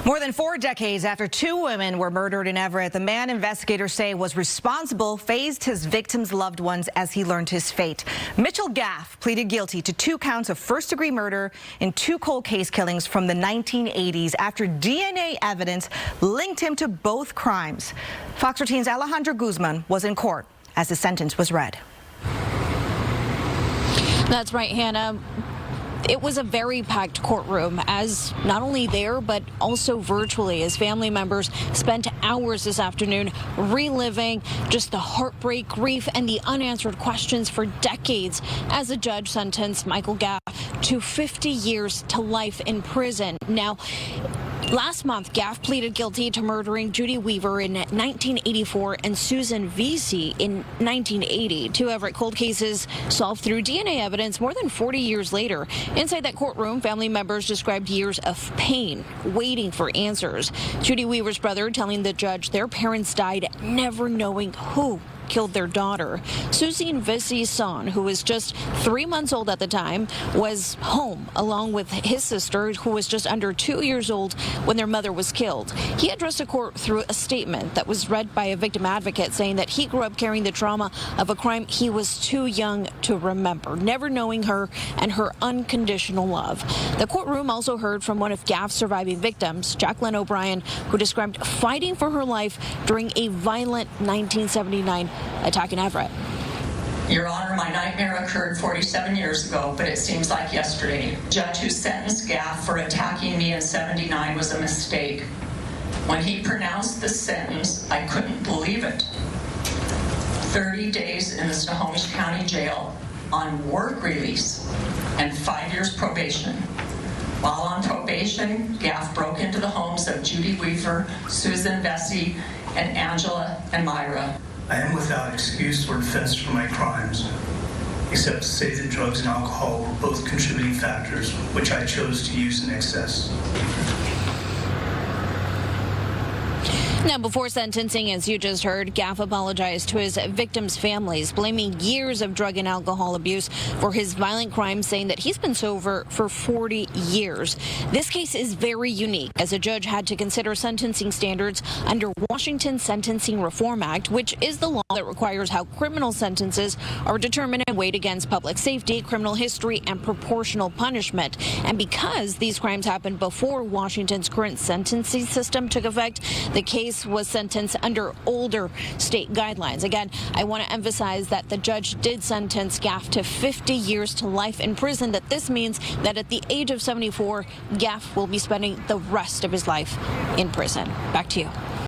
More than 4 decades after 2 women were murdered in Everett, the man investigators say was responsible phased his victims' loved ones as he learned his fate. Mitchell Gaff pleaded guilty to 2 counts of first-degree murder in 2 cold case killings from the 1980s after DNA evidence linked him to both crimes. Fox 13's Alejandro Guzman was in court as the sentence was read. That's right, Hannah. It was a very packed courtroom, as not only there, but also virtually, as family members spent hours this afternoon reliving just the heartbreak, grief, and the unanswered questions for decades as a judge sentenced Michael Gaff to 50 years to life in prison. Now, last month, Gaff pleaded guilty to murdering Judy Weaver in 1984 and Susan Vesey in 1980. 2 Everett cold cases solved through DNA evidence more than 40 years later. Inside that courtroom, family members described years of pain, waiting for answers. Judy Weaver's brother telling the judge their parents died never knowing who killed their daughter. Susan Vesey's son, who was just 3 months old at the time, was home along with his sister, who was just under 2 years old when their mother was killed. He addressed the court through a statement that was read by a victim advocate saying that he grew up carrying the trauma of a crime he was too young to remember, never knowing her and her unconditional love. The courtroom also heard from one of Gaff's surviving victims, Jacqueline O'Brien, who described fighting for her life during a violent 1979 attack in Everett. Your Honor, my nightmare occurred 47 years ago, but it seems like yesterday. The judge who sentenced Gaff for attacking me in '79 was a mistake. When he pronounced the sentence, I couldn't believe it. 30 days in the Snohomish County Jail on work release and 5 years probation. While on probation, Gaff broke into the homes of Judy Weaver, Susan Vesey, and Angela and Myra. I am without excuse or defense for my crimes, except to say that drugs and alcohol were both contributing factors, which I chose to use in excess. Now, before sentencing, as you just heard, Gaff apologized to his victims' families, blaming years of drug and alcohol abuse for his violent crimes, saying that he's been sober for 40 years. This case is very unique, as a judge had to consider sentencing standards under Washington's Sentencing Reform Act, which is the law that requires how criminal sentences are determined and weighed against public safety, criminal history, and proportional punishment. And because these crimes happened before Washington's current sentencing system took effect, the case was sentenced under older state guidelines. Again, I want to emphasize that the judge did sentence Gaff to 50 years to life in prison. That this means that at the age of 74, Gaff will be spending the rest of his life in prison. Back to you.